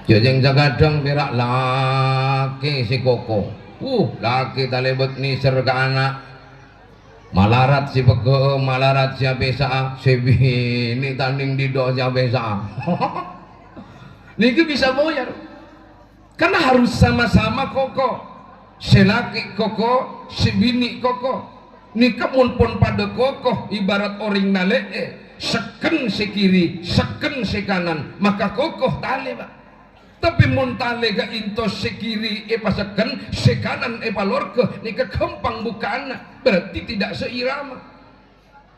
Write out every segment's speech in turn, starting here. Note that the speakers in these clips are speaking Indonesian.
Jajeng jagadang berak laki si koko. Laki talebet ni serga anak. Malarat si pege, malarat si abesa, si bini tanding dido si abesa. Niki bisa boyar. Karena harus sama-sama koko. Si laki koko, si bini koko. Nika mun pun pada koko ibarat oring nale. Seken si kiri, seken si kanan, maka kokoh tali pak. Tapi mun tali ga intos si kiri seken, si kanan lorke, nika kempang bukan, berarti tidak seirama.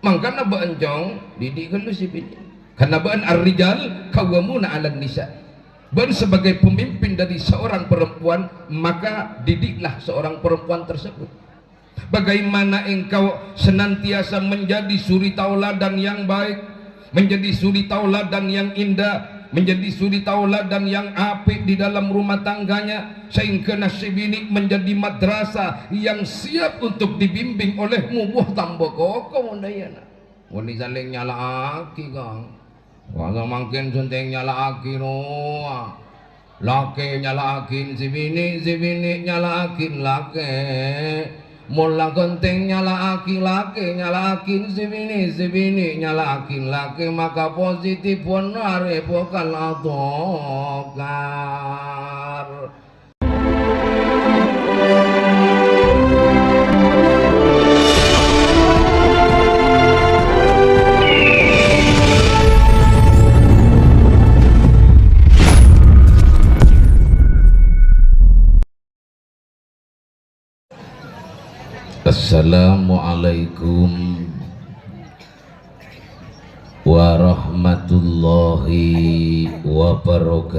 Makanya beanjong didik kalau si bini. Karena bean ar-rijal qawwamuna 'alan nisa. Ben sebagai pemimpin dari seorang perempuan, maka didiklah seorang perempuan tersebut. Bagaimana engkau senantiasa menjadi suri tauladan yang baik, menjadi suri tauladan yang indah, menjadi suri tauladan yang apik di dalam rumah tangganya, sehingga nasib ini menjadi madrasah yang siap untuk dibimbing olehmu. Buah tambah koko mundayana. Wani saling nyala aki kang. Wala makin sunting nyala aki no. Laki nyala akin si bini nyala akin laki. Mula genting nyala akin laki, nyala akin si bini nyala akin laki, maka positif benar bukan atokar. Assalamualaikum warahmatullahi wabarakatuh.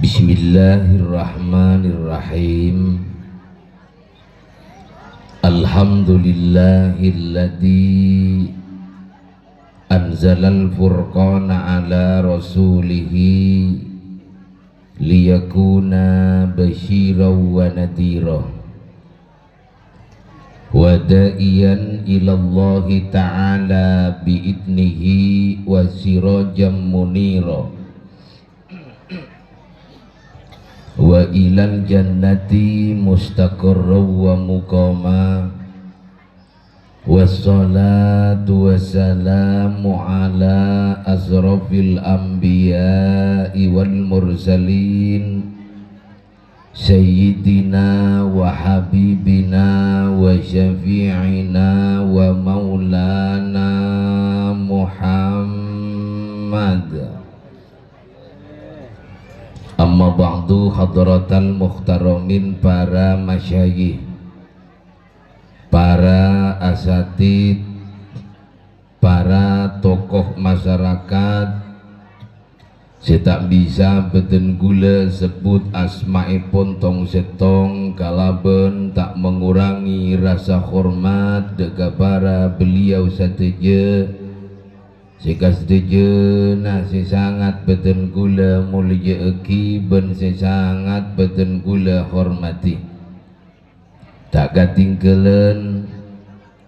Bismillahirrahmanirrahim. Alhamdulillahilladzi anzalal furqana ala rasulihi liyakuna basyiran wa nadhira wa da'iyan ilallahi ta'ala bi'idnihi wa sirajan munira wa ilal jannati mustaqarran wa muqama. Wassalatu wassalamu ala asrafil anbiya'i wal mursalin sayyidina wa habibina wa syafi'ina wa maulana Muhammad. Amma ba'du, hadratal muhtaramin, para masyayikh, para asatid, para tokoh masyarakat, saya tak bisa beten gula sebut asma'ipun tong setong kalaben tak mengurangi rasa hormat kepada beliau sateja. Jika setuju nasi sangat beten gula mulia eki ben sangat beten gula hormati. Tak katinggalan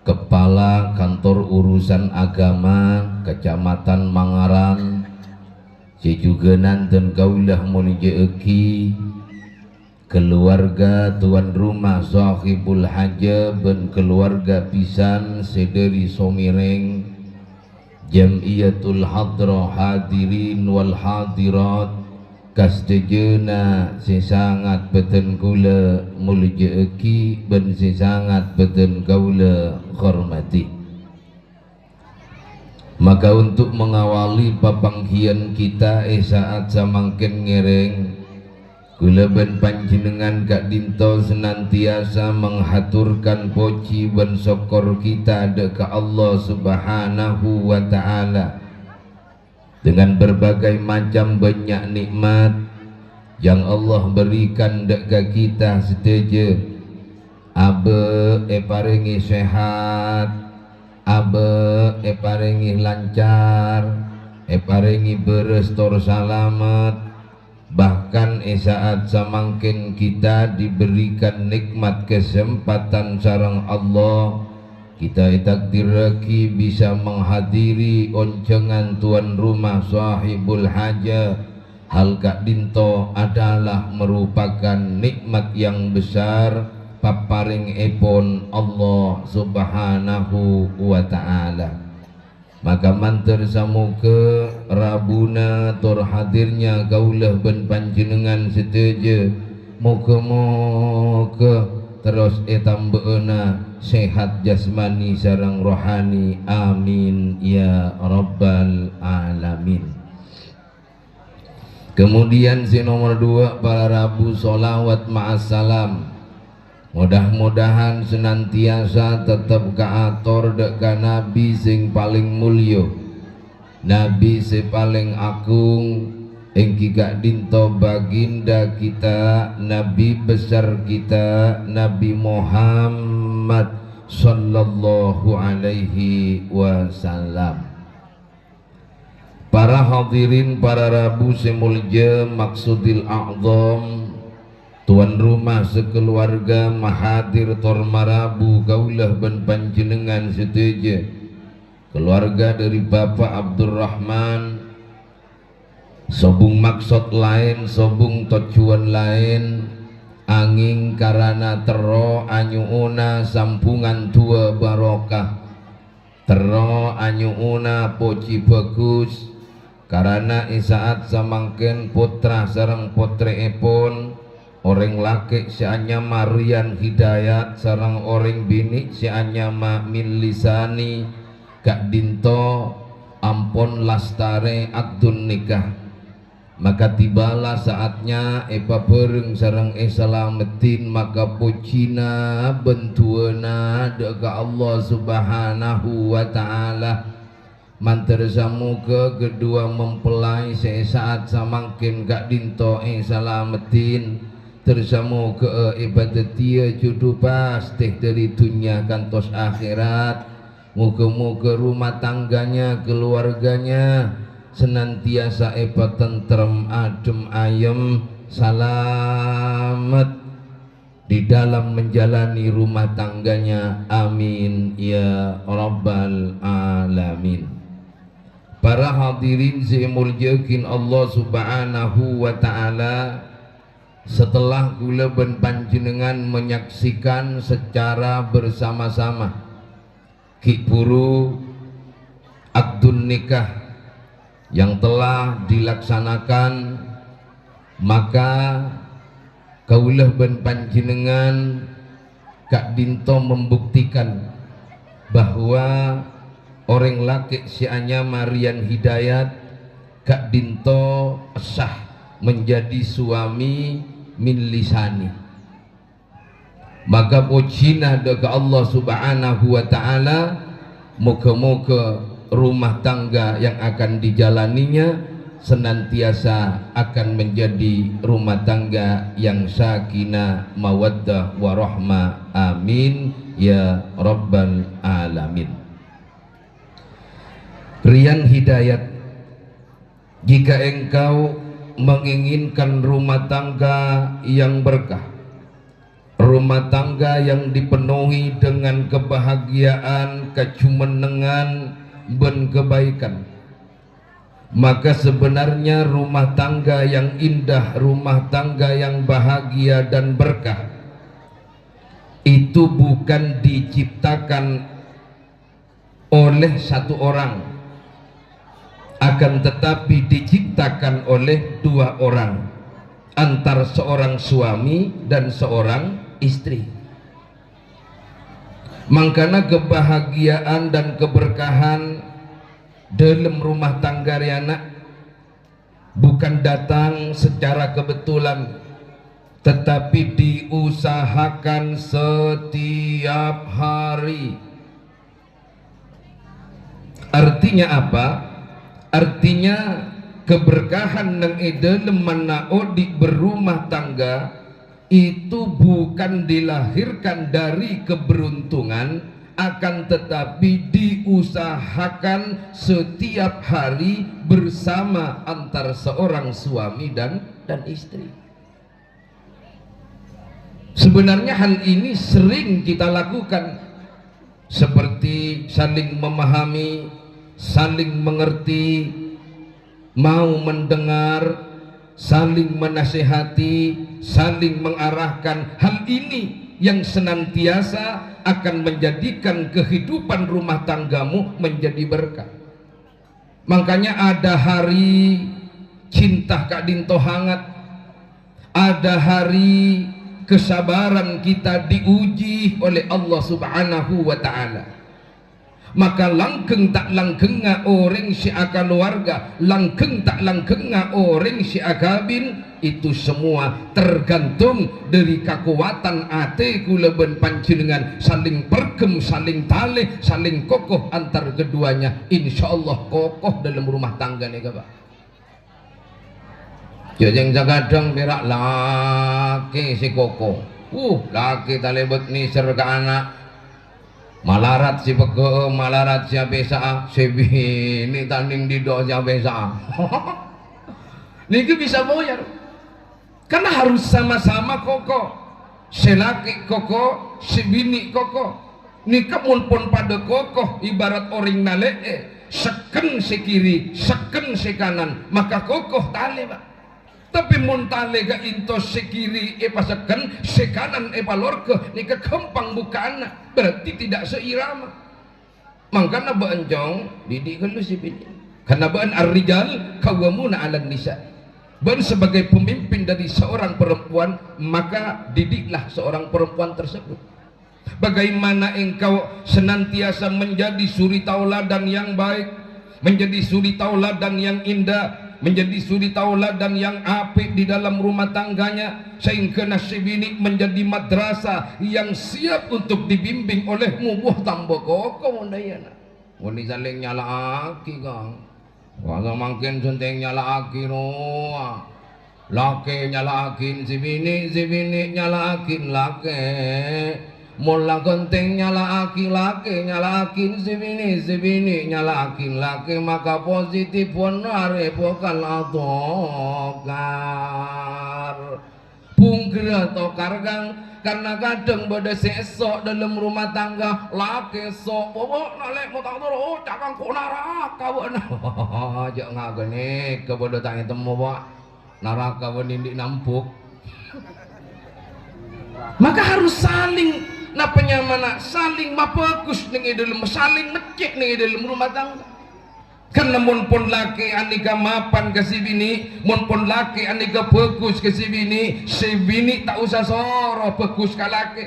Kepala Kantor Urusan Agama Kecamatan Mangaran, si juga nanten kaulah mulia eki keluarga tuan rumah sahibul haja ben keluarga pisan sederi somireng Jamiyatul Hadra hadirin wal hadirat kastejena si sangat beten kula mulia eki ben si sangat beten kaula hormati. Maka untuk mengawali papanghian kita saat samangken ngereng kula ben panjenengan kak dinto senantiasa menghaturkan poci ben syukur kita dekat Allah Subhanahu wa ta'ala dengan berbagai macam banyak nikmat yang Allah berikan dekat kita setuju. Abe paringi sehat, abe paringi lancar, paringi berestor salamet. Bahkan saat samangkin kita diberikan nikmat kesempatan sareng Allah kita takdiraki bisa menghadiri oncengan tuan rumah sahibul haja. Hal kak dinto adalah merupakan nikmat yang besar paparing epon Allah subhanahu wa ta'ala. Maka mantar samuka rabuna tor hadirnya kaulah ben panjenengan seteja. Moga-moga terus etambeuna sehat jasmani sareng rohani, amin ya rabbal alamin. Kemudian si nomor 2, para Rabu sholawat ma'assalam. Mudah-mudahan senantiasa tetap kaator dek ka Nabi sing paling mulya, Nabi sing paling agung, engki gak dinto baginda kita, Nabi besar kita, Nabi Muhammad sallallahu alaihi wasallam. Para hadirin, para Rabu semulja, maksudil a'zam, tuan rumah sekeluarga mahadir tor marabu kaulah ben panjenengan seteja. Keluarga dari Bapak Abdurrahman, sobung maksud lain, sobung tujuan lain, angin karana tero anyuuna sampungan tua barokah, tero anyuuna poci bagus. Karena isaat samangken putra sarang putri epon, orang laki sianya Marian Hidayat sarang orang bini sianya min lisani gak dinto ampon lastare akdun nikah. Maka tibalah saatnya epa bereng sarang esalametin, maka pucina bentuana deka Allah subhanahu wa ta'ala. Mantar samuka kedua mempelai sesaat samangkin gak dinto salametin tersamu ke ibadatia jodoh pasti dari dunia kantos akhirat. Muka-muka rumah tangganya, keluarganya senantiasa tentrem, adem ayem, salamet di dalam menjalani rumah tangganya, amin ya rabbal alamin. Para hadirin simuljakin Allah subhanahu wa ta'ala, setelah kula ben panjenengan menyaksikan secara bersama-sama kipuru akdun nikah yang telah dilaksanakan, maka kaulah ben panjenengan kak dinto membuktikan bahwa orang laki sianya Marian Hidayat kak dinto sah menjadi suami min lisani. Maka pujilah deka Allah subhanahu wa ta'ala, moga-moga rumah tangga yang akan dijalaninya senantiasa akan menjadi rumah tangga yang sakinah mawaddah warahmah, amin ya rabbal alamin. Rian Hidayat, jika engkau menginginkan rumah tangga yang berkah, rumah tangga yang dipenuhi dengan kebahagiaan, kecumenengan, dan kebaikan, maka sebenarnya rumah tangga yang indah, rumah tangga yang bahagia dan berkah itu bukan diciptakan oleh satu orang, akan tetapi diciptakan oleh dua orang, antara seorang suami dan seorang istri. Makanya kebahagiaan dan keberkahan dalam rumah tangga riana bukan datang secara kebetulan, tetapi diusahakan setiap hari. Artinya apa? Artinya keberkahan yang dalam manao di berumah tangga itu bukan dilahirkan dari keberuntungan, akan tetapi diusahakan setiap hari bersama antara seorang suami dan istri. Sebenarnya hal ini sering kita lakukan, seperti saling memahami, saling mengerti, mau mendengar, saling menasihati, saling mengarahkan. Hal ini yang senantiasa akan menjadikan kehidupan rumah tanggamu menjadi berkah. Makanya ada hari cinta Kak Dinto hangat, ada hari kesabaran kita diuji oleh Allah Subhanahu wa ta'ala. Maka langgeng tak langgenga orang si keluarga, langgeng tak langgenga orang si agabin, itu semua tergantung dari kekuatan ate kula ben panjenengan saling pergem, saling talih, saling kokoh antar keduanya. Insyaallah kokoh dalam rumah tangga nih Pak. Jajang jagadang berak laki si kokoh. Laki talebet ni serga anak. Malarat si peke, malarat si besa, si bini tanding di doa si besa. Niki bisa boyar. Karena harus sama-sama kokoh. Si laki kokoh, si bini kokoh. Nika mun pun pada kokoh ibarat orang nale, seken si kiri, seken si kanan, maka kokoh tali Pak. Tapi mun tali ga into si kiri paseken, si kanan palorke, nika kempang bukan, berarti tidak seirama. Makanya beanjong didik kalau si bini. Karena bean ar-rijal qawwamuna 'alan nisa. Ben sebagai pemimpin dari seorang perempuan, maka didiklah seorang perempuan tersebut. Bagaimana engkau senantiasa menjadi suri tauladan yang baik, menjadi suri tauladan yang indah, menjadi suri tauladan yang apik di dalam rumah tangganya, sehingga nasib ini menjadi madrasah yang siap untuk dibimbing olehmu. Buah tambah kokoh mundayana. Muni saling nyala aki kang. Kalau makin sunting nyala aki roa. Laki nyala akin si bini nyala akin laki. Mula genting nyala aki laki, nyala akin si bini nyala akin laki, maka positif wanare bukan atokar pungkir tokar gang. Karena kadang pada sesok dalam rumah tangga laki sok bobo nalek mau tak tahu cakang kok naraka bona aja nggak gini kepada tanya temu pak naraka benindik nampuk. Maka harus saling napanya mana saling mapakus ning dalam saling ngecek ning dalam rumah tangga. Karena mun pun laki anika mapan ke si bini, mun pun laki anika bagus ke si bini tak usah soroh bagus ke laki.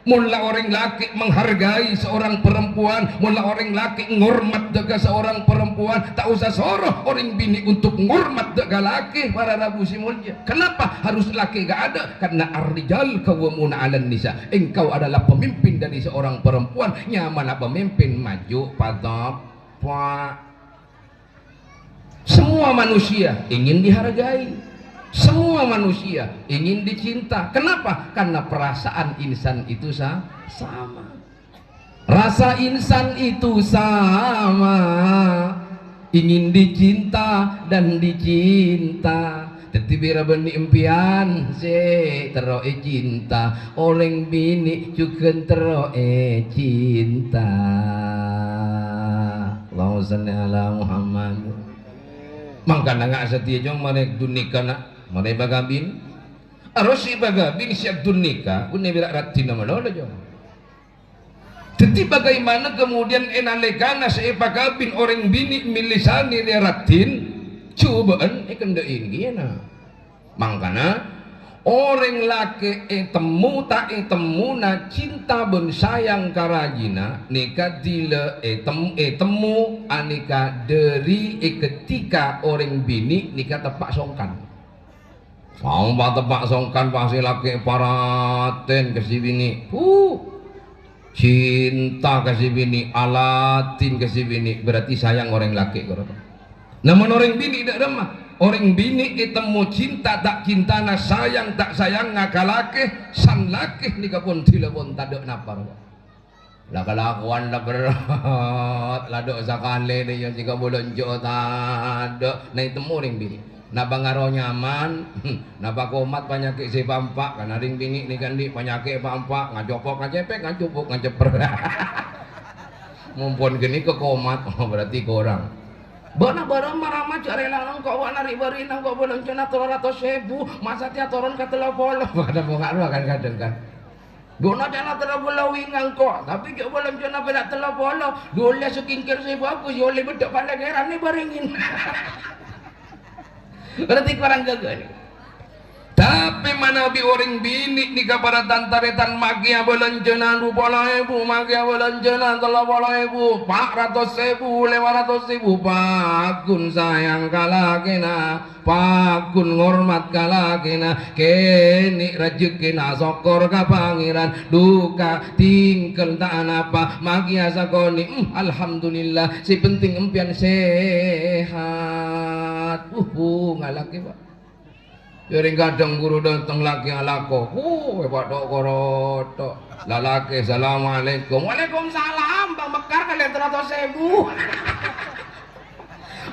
Mula orang laki menghargai seorang perempuan, mula orang laki ngormat jaga seorang perempuan, tak usah soroh orang bini untuk ngormat jaga laki. Para rabu si mulia. Kenapa harus laki gak ada? Karena ar-rijal qawwamuna 'alan nisa. Engkau adalah pemimpin dari seorang perempuan. Nyamana pemimpin maju patop pak. Semua manusia ingin dihargai, semua manusia ingin dicinta. Kenapa? Karena perasaan insan itu sama. Rasa insan itu sama, ingin dicinta dan dicinta. Tetapi bini impian se teroe cinta, oleh bini juga teroe cinta. Allahumma shalli ala Muhammad. Mangkana nga setia jong marek dunika na marek bagabin aros si bagabin siap dunika kun birak ratin naman lo jong. Teti bagaimana kemudian enalekana si bagabin orang bini milisani dia ratin cobaan kendain gina. Mangkana orang laki temu tak temu na cinta ben sayang karajina nika dile temu anika dari ketika orang bini nika tepak songkan. Sampai tepak songkan pasti laki paraten ke si bini. Cinta ke si bini, alatin ke si bini, berarti sayang orang laki. Namun orang bini tidak remah. Orang bini ketemu cinta tak cinta na sayang tak sayang ngakalake san laki nika pun telepon tadok napar lah kelakuan lah berat ladok sakale dia jika bolonjo tadok na itemu orang bini na bangaro nyaman na bakomat penyakit si pampak karena ring bini ni kan di penyakit pampak ngajopok ngacepek ngajupuk ngaceper mumpun gini ke komat. Oh, berarti kurang. Bana barang marama cari lanang kok wana ribari nang kok belum cina 300.000 masa tia turun ke 30. Pada bukan lu akan kadang kan. Guna cina 30 wingang kok, tapi kok belum cina beda 30. Dulu sekingkir sih bagus, yole bedok pada geran nih baringin. Berarti kurang gagal. Tapi mana bi orang bini ni kepada tantaretan magia belanjana 20.000 magia belanjana 30.000 400.000 500.000 pakun sayang kalakina pakun ngormat kalakina kini rezekina sokor ka pangeran duka tingkel tak apa magia sakoni alhamdulillah si penting empian sehat ngalaki pak. Jadi kadang guru datang lagi alako, hebat dok koroto, lalaki assalamualaikum, waalaikumsalam, bang Mekar kalian 300.000.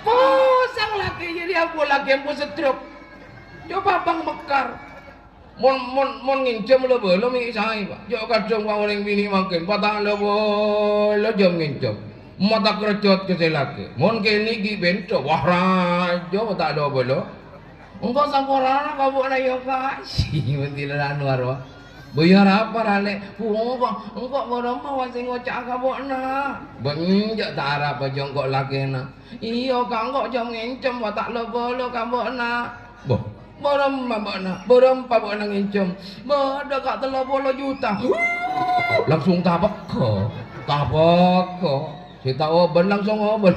Pusing lagi jadi aku lagi yang setruk. Coba bang Mekar, mon ngincam lo belum isai pak. Jauh kadang bang orang bini makin, patang lo boleh jam ngincam. Mata kerjot ke laki, mon kini gibento, wah rajo tak ada boleh. Engkau sampurana kamu na yung kasih mentilan Anwar wah. Bayar apa rale? Engkau berapa wasing ngocak kamu na? Benjak tak harap jongkok lagi na. Iyo kangkok jam ngincem watak lo kamu na. Boh. Berapa nak ngincem? Dekat 30 juta. Langsung tabak ko. Si tahu oben langsung oben.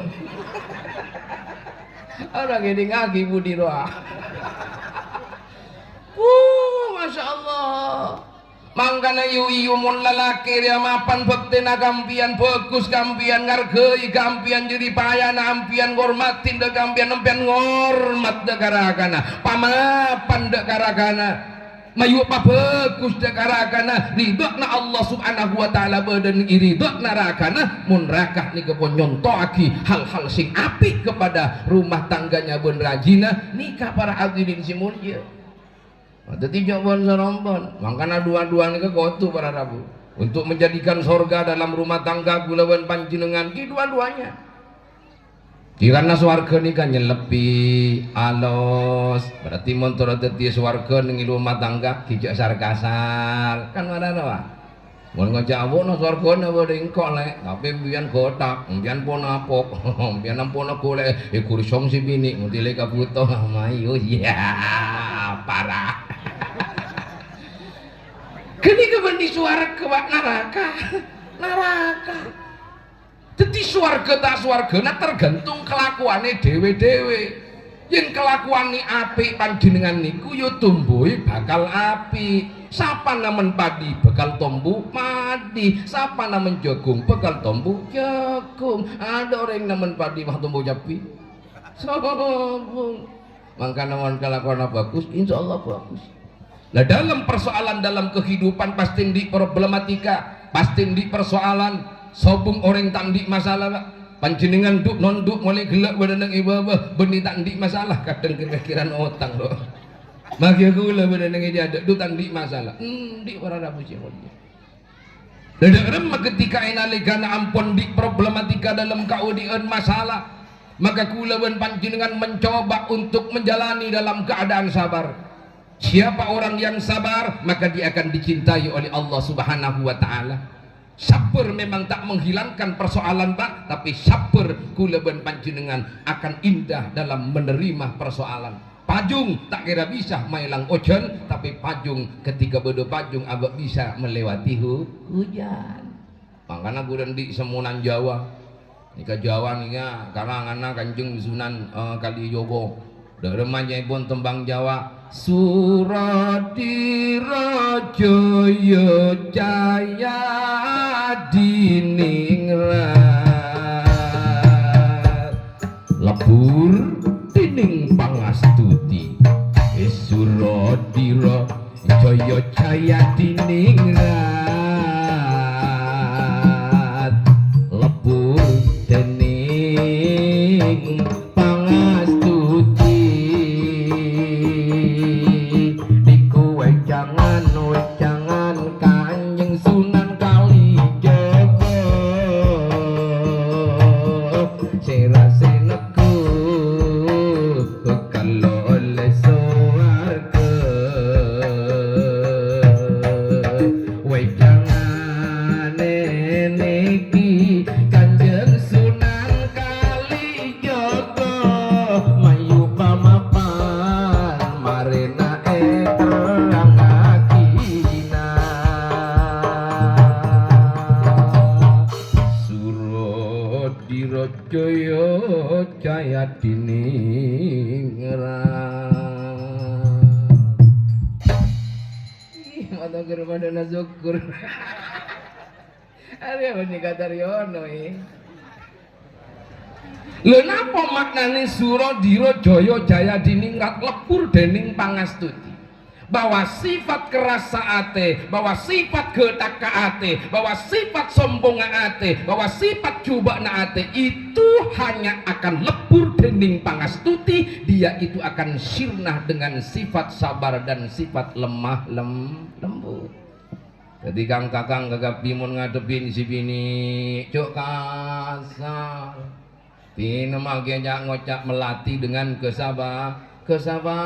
Orang ini ngagi budi roa. Masya Allah. Mangkana yu mun lalaki dia mapan bekti na kampian bagus kampian ngargei kampian jadi payana ampian ngormatin de kampian empian ngormat de karakana pamapan de karakana mayu pa bagus de karakana ridokna Allah subhanahu wa ta'ala badan iridokna rakana mun rakah ni kepon nyontoaki hal-hal sing apik kepada rumah tangganya ben rajina nikah para hadirin si mulia. Tetapi jawaban serombon, makanya dua-dua ni kekotu para rabu untuk menjadikan sorga dalam rumah tangga gulawan panjenengan ki dua-duanya. Karena swarga ni kan nyelepi alos, berarti motor teti swarga ning rumah tangga kijak sarkasar kan mana nawa. Mun ngajawon swarga na bodeng kolek, tapi mbiyen kotak, mbiyen pon apok, mbiyen ampun golek kursong si bini ngutile kabuto mayo ya parah. Kini kebendi suara kewak neraka. Jadi suarga tak suarga, nah tergantung kelakuannya dewe-dewe. Yang kelakuan ni api panjenengan niku yo tumbuhi bakal api. Sapa namen padi bakal tumbuh padi. Sapa namen jagung bakal tumbuh jagung. Ada orang namen padi mah tumbuh japi. Sombong. Maka namun kelakuan bagus, insya Allah bagus. Nah dalam persoalan dalam kehidupan pasti di problematika, pasti di persoalan sobung orang tandi masalah panjenengan duk nonduk mulai gelak badan ibabah benih tandi masalah kadang kepikiran otang loh. Bagi aku lah badan yang ada duk tandi masalah. Di para rabu siapa dia? Dan ketika inalikana ampun di problematika dalam kaudian masalah. Maka kulawan panjenengan mencoba untuk menjalani dalam keadaan sabar. Siapa orang yang sabar maka dia akan dicintai oleh Allah subhanahu wa ta'ala. Sabar memang tak menghilangkan persoalan pak, tapi sabar kulawan panjenengan akan indah dalam menerima persoalan. Pajung tak kira bisa mailang ojen, tapi pajung ketika bedo pajung agak bisa melewati hujan. Makanya bulan di semunan Jawa nika Jawa nika karangan Kanjeng Sunan Kalijogo deremanya pun tembang Jawa Suradiraja Jaya diningrat lebur tining pangastuti Suradiraja Jaya diningrat lebur dening pangastuti diku jangan Kanjeng Sunan Kalijaga serase neku kalau oleh suarga wei jangan niki Kanjeng Sunan Kalijaga mayu pamapan marena terang akina Suro dirojaya jaya diningrat mata kepada nazukur ada ini kata Riono lho napa maknane sura dirojaya jaya diningrat lepur dening pangastuti bahwa sifat kerasa ate, bahwa sifat getaka ate, bahwa sifat sombong ate, bahwa sifat cubana ate itu hanya akan lepur dening pangastuti, dia itu akan sirnah dengan sifat sabar dan sifat lemah lembut. Jadi kang kakang gagap bimun ngadepin si bini cuk kasar Tina magia ngocak melati dengan kesabaran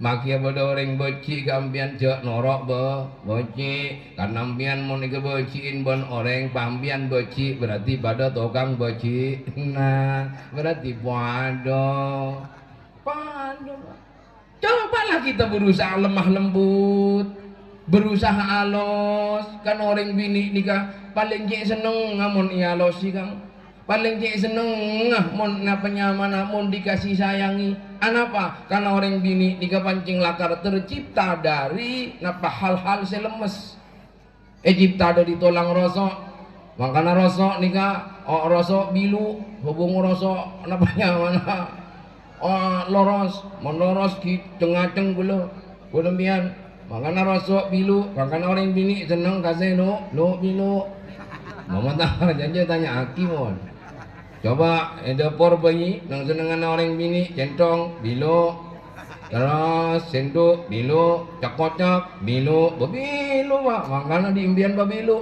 makia bodo orang beci kampian cek norok beci karena ampian mau nika beciin bon orang pampian beci berarti pada tukang beci nah berarti pado cobalah kita berusaha lemah lembut berusaha alos kan orang bini nikah paling cek seneng ngamun ialosi kang paling cek seneng mon napa nyaman mon dikasih sayangi anapa karena orang bini nikah pancing lakar tercipta dari napa hal-hal selemes cipta dari tulang rosok makanya rosok nikah rosok bilu hubung rosok napa nyaman loros mon loros ki cengaceng gula demikian makanya rosok bilu makanya orang bini seneng kasih lo bilu mama tak janji tanya aki mon coba dapur bayi nang senengan orang bini centong bilu terus senduk bilu cak-cak bilu babilu pak makanya diimbian babilu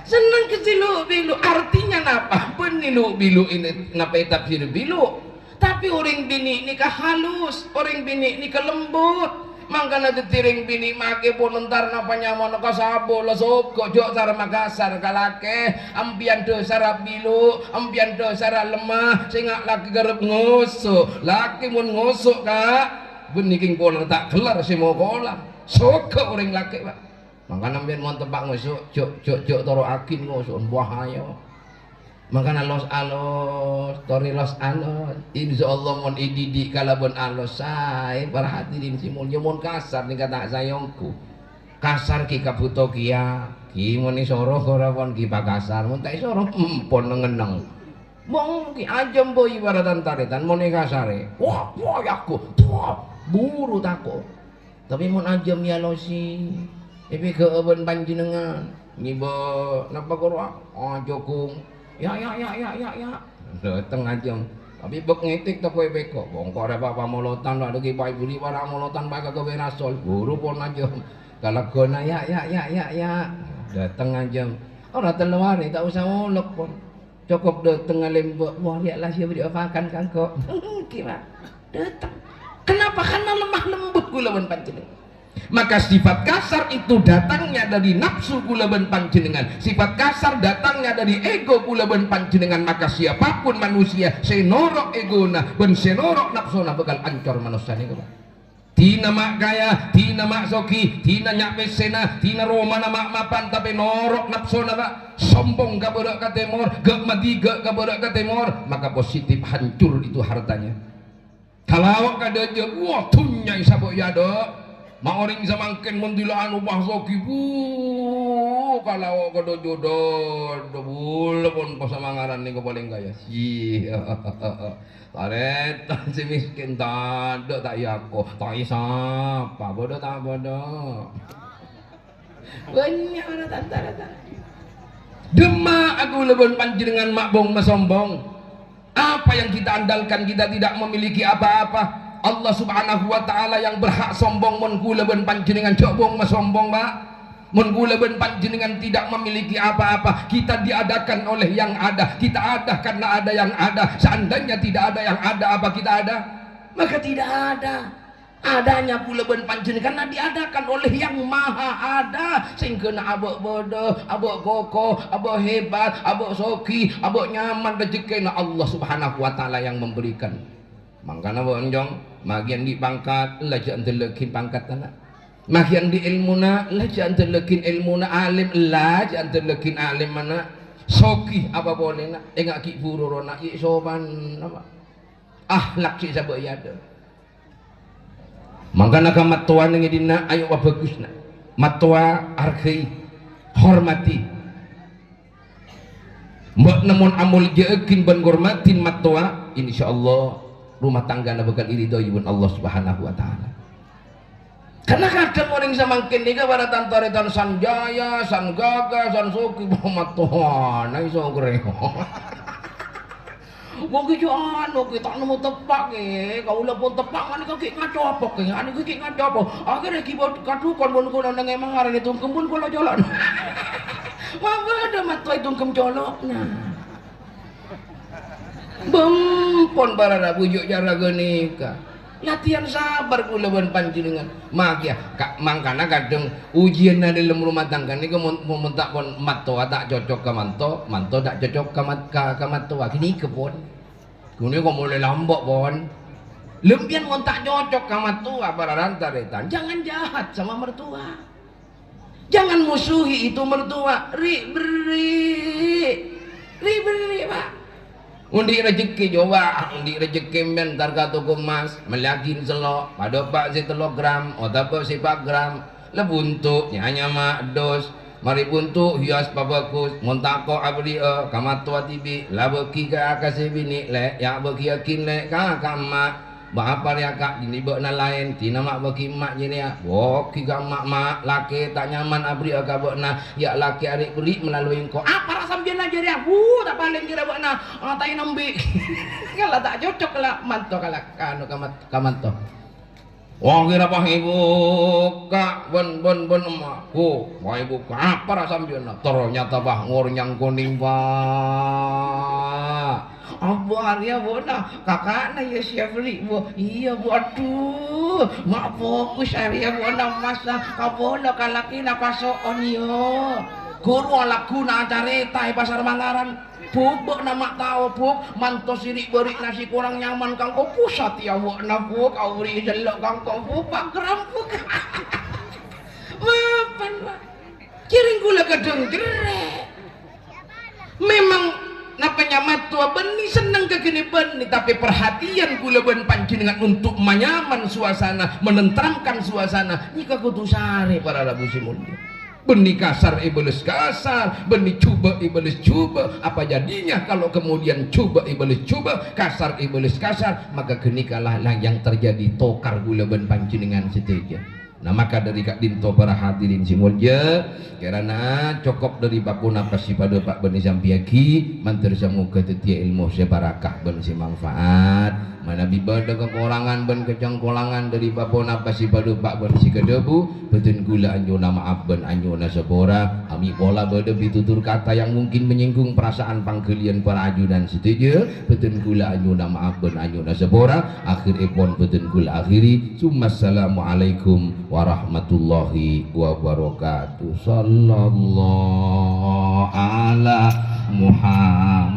seneng kecil bilu artinya napa penilu bilu ini napa tafsir bilu tapi orang bini nikah halus orang bini nikah lembut mangkana detiring bini make pun entar napa nyaman ka sabo lesok jok cara Makassar kalake ampian do sara bilu ampian do sara lemah sing laki garep ngusuk laki mun ngusuk kak beniking pun tak kelar si mokola sok orang laki pak mangkana ampian mon tempat ngusuk jok toro akin ngusuk bahaya makanya alos tori los alos insyaallah mon ididi kalabon alos say para hadirin si mulya mon kasar nih kata sayongku kasar ki kabuto kia ki mon isoro korapon ki pakasar mon tak isoro pon ngeneng mong ki ajem boy ibaratan taretan mon kasare wah aku buru tako tapi mon ajem ya losi tapi keeben panjenengan ngibo napa korwa jokung ya dateng aja tapi bek ngitik tak kowe beko bongkor apa molotan ada ki pai buri para molotan pai kagak berasol guru pun aja kalagona ya dateng aja ora teluari tak usah ngolok pun cukup dateng lembok wah lihat lah siapa diopakan kan kok gimana datang kenapa karena lemah lembut kula ben panjenengan maka sifat kasar itu datangnya dari nafsu kula ben panjenengan sifat kasar datangnya dari ego kula ben panjenengan maka siapapun manusia senorok egona ben senorok nafsuna bakal ancor manusia niku tina mak kaya tina mak soki tina nyak pesena tina romana mak mapan tapi norok nafsuna pak sombong kaberak ka temor gak mati gak kaberak ka temor maka positif hancur itu hartanya kalau kada je wah tunya isabok yado mak orang bisa mangken mundilaan ubah soki kalau kada jodoh dobul pun pasamangaran ni ko paling kaya iya taret si miskin tado tak yako tak isapa bodoh tak bodoh banyak orang tantara demak aku lebon panjenengan mak bong masombong apa yang kita andalkan kita tidak memiliki apa-apa Allah subhanahu wa ta'ala yang berhak sombong mon kula ben panjenengan cok bong masombong pak Mun kula ben panjenengan tidak memiliki apa-apa, kita diadakan oleh yang ada, kita ada karena ada yang ada. Seandainya tidak ada yang ada, apa kita ada? Maka tidak ada. Adanya kula ben panjenengan karena diadakan oleh yang maha ada. Sehingga abok bodoh, abok kokoh, abok hebat, abok soki, abok nyaman rezeki Allah Subhanahu wa taala yang memberikan. Mangkana bonjong, magian di pangkat, lah jangan telekin pangkat anak. Makian di ilmuna lah jangan terlekin ilmuna alim lah jangan terlekin alim mana soki apa boleh nak enggak ki buru nak i soban apa ahlak si sabak yada mangkana ka matwa nang dina ayo wa bagus nak matwa arkhai hormati mbak namun amul jeekin ban hormatin matwa insyaallah rumah tangga na bakal iridoi Allah Subhanahu wa taala. Karena kadang orang samangkin nika pada tantaretan sanjaya, sangaga, sansuki, Muhammad Tuhan, iso greo. Wong iki anu kita nemu tepak kau pun tepak ane kaki ngacopok ane kaki ngacopok. Akhirnya kibot kadukon mun kula nang emang itu kembun kula jalan. Mangga ada matoi tungkem colokna. Bempon barara bujuk cara genika. Latihan sabar kula ban panjenengan magia kak mangkana kadang ujian dalam rumah tangga ni mun tak pon matto tak cocok ka manto tak cocok ka matto kini kepon kuni kok mulai lambok pon lempian mun tak cocok ka matto pararantaretan jangan jahat sama mertua jangan musuhi itu mertua beri Pak. Undi rezeki coba, undi rezeki bentar kata mas, meliakin selok, pada pak si telogram, otak si pak gram, lebuntuk, hanya mak dos, mari buntuk hias pabakus, montako abdi kamatua tibi, labeki ka akase bini le, ya beki yakin le, kama, Bapak ya kak ini bak na lain tina mak bagi mak jadi ya boki ga mak laki tak nyaman abri aga bak na ya laki arik beli melalui engkau apa rasa biar aja dia tak paling kira bak na ngatain nembi kalau tak cocok lah manto kalau kanu kamanto wah kira apa ibu kak bon emakku wah ibu apa rasa biar na ternyata bah ngornyang kuning pak Abu Arya bona kakaknya ya siap beli bu iya bu aduh mak fokus Arya bona masa kabona kalaki na pasoon yo guru alaku na careta pasar Manggaran bubuk nama tahu buk mantos sirik berik nasi kurang nyaman kangko pusat ya bu na buk auri jelok kangko bupak gerampuk maafan lah kiring gula gedeng gerek memang napanya matua beni senang ke gini beni tapi perhatian kula ben panjenengan untuk menyaman suasana menenteramkan suasana nika kudu sare para rabu simulia beni kasar iblis kasar beni coba iblis coba apa jadinya kalau kemudian coba iblis coba kasar iblis kasar maka genikalah yang terjadi tokar kula ben panjenengan seteja. Nah maka dari Kak Dinto para hadirin simulja karena cokop dari bakuna pasti pada Pak Bani Sampiaki mantir semoga tetia ilmu sebarakah ben si manfaat mana bibada kekurangan ben kecangkolangan dari bakuna pasti pada Pak Bani si kedebu betul gula anjuna maaf ben anjuna sepora kami pola bada bitutur kata yang mungkin menyinggung perasaan pangkelian para ajudan setuju betul gula anjuna maaf ben anjuna sepora akhir epon betul gula akhiri Assalamualaikum warahmatullahi wabarakatuh. Sallallahu ala Muhammad.